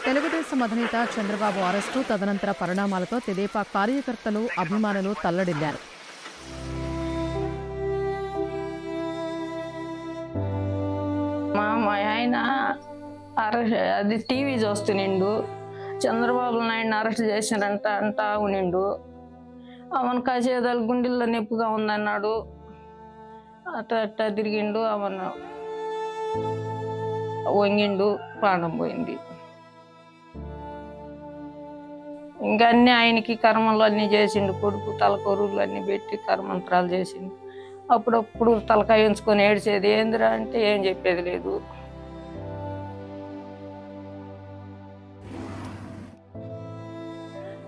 తెలుగుదేశం అధినేత చంద్రబాబు అరెస్టు తదనంతర పరిణామాలతో తెదేపా కార్యకర్తలు అభిమానులు తల్లడిల్లారు. మా ఆయన అది టీవీ చూస్తునిండు, చంద్రబాబు నాయుడిని అరెస్ట్ చేసినారంట అంటా ఉనిండు. అవన్ కాసేదాలు గుండెల్లో నొప్పిగా ఉందన్నాడు. అట్లా తిరిగిండు, అవన్ వంగిండు, ప్రాణం పోయింది. ఇంకా అన్నీ ఆయనకి కర్మలు అన్నీ చేసిండు. కొడుకు తలకొరులు అన్నీ పెట్టి కర్మంత్రాలు చేసిండు. అప్పుడప్పుడు తలకాయ ఉంచుకొని ఏడ్చేది. ఏందిరా అంటే ఏం చెప్పేది లేదు.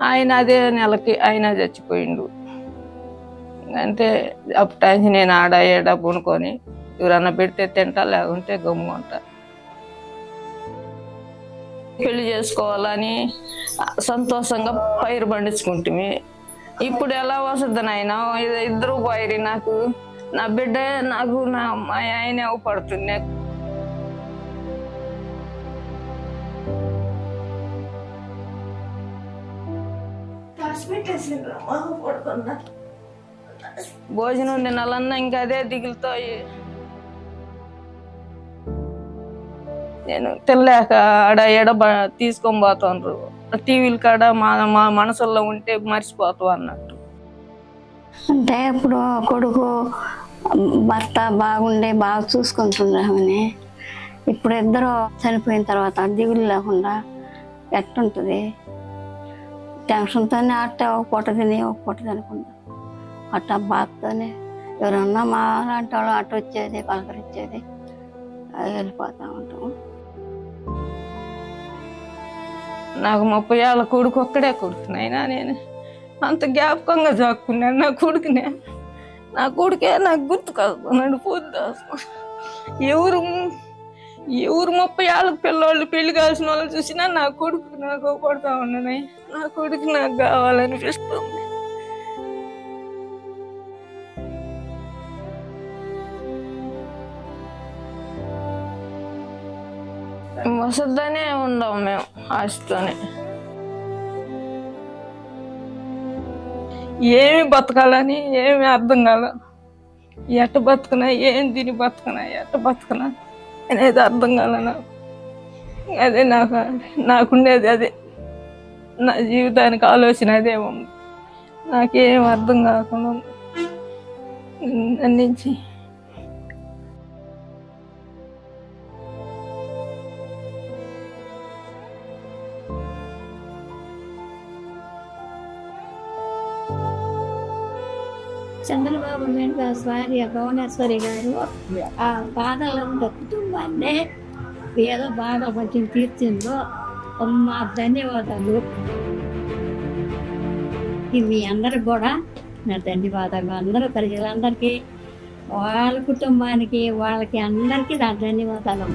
ఆయన అదే నెలకి ఆయన చచ్చిపోయిండు. అంటే అప్పుడు నేను ఆడ ఏడా పూనుకొని ఎవరన్నా పెడితే తింటా, లేకుంటే గమ్ముకుంటా. పెళ్లి చేసుకోవాలని సంతోషంగా పైరు పండించుకుంటుంది. ఇప్పుడు ఎలా వస్తుంది నాయన? ఇద్దరు పైరి నాకు, నా బిడ్డ నాకు, మా ఆయన పడుతుంది. భోజనం తినాలన్నా ఇంకా అదే దిగులుతో నేను తినలేక ఆడ ఎడ తీసుకొని పోతాండ్రు. టీవీల కాడ మా మనసుల్లో ఉంటే మర్చిపోతాం అన్నట్టు. అంటే ఇప్పుడు కొడుకు భర్త బాగుండే బాగా చూసుకుంటున్నామని, ఇప్పుడు ఇద్దరు చనిపోయిన తర్వాత దిగులు లేకుండా ఎట్టుంటుంది? టెన్షన్తోనే అట్ట ఒక పూట తిని ఒక పూట తినకుండా అట్ట బాధతోనే ఎవరన్నా మా లాంటి వాళ్ళు అట్ట వచ్చేది, పలకరించేది, వెళ్ళిపోతూ ఉంటాము. నాకు 30 ఏళ్ళ కొడుకు ఒక్కడే కొడుకునైనా నేను అంత జ్ఞాపకంగా చాక్కున్నాను నా కొడుకునే. నా కొడుకే నాకు గుర్తు కాదుకున్నాడు. పొద్దు ఎవరు 30 ఏళ్ళకి పిల్లవాళ్ళు పెళ్లి కాల్సిన వాళ్ళు చూసినా నా కొడుకు నాకు పడుతూ ఉన్నాను. నా కొడుకు నాకు కావాలనిపిస్తుంది. వసద్దనే ఉండవు మేము ఆశతోనే. ఏమి బతకాలని ఏమి అర్థం కాల. ఎట్ట బతుకున్నా, ఏం తిని బతుకున్నా, ఎట్ట బతుకున్నా అనేది అర్థం కాల నాకు. అదే నాకుండేది అదే, నా జీవితానికి ఆలోచన అదే ఉంది. నాకేం అర్థం కాకుండా నుంచి చంద్రబాబు నాయుడు భార్య భువనేశ్వరి గారు ఆ బాధలో ఉన్న కుటుంబాన్ని ఏదో బాధ కొంచెం తీర్చిందో మా ధన్యవాదాలు. మీ అందరికి కూడా నా ధన్యవాదాలు. అందరూ ప్రజలందరికీ, వాళ్ళ కుటుంబానికి, వాళ్ళకి అందరికీ నా ధన్యవాదాలు.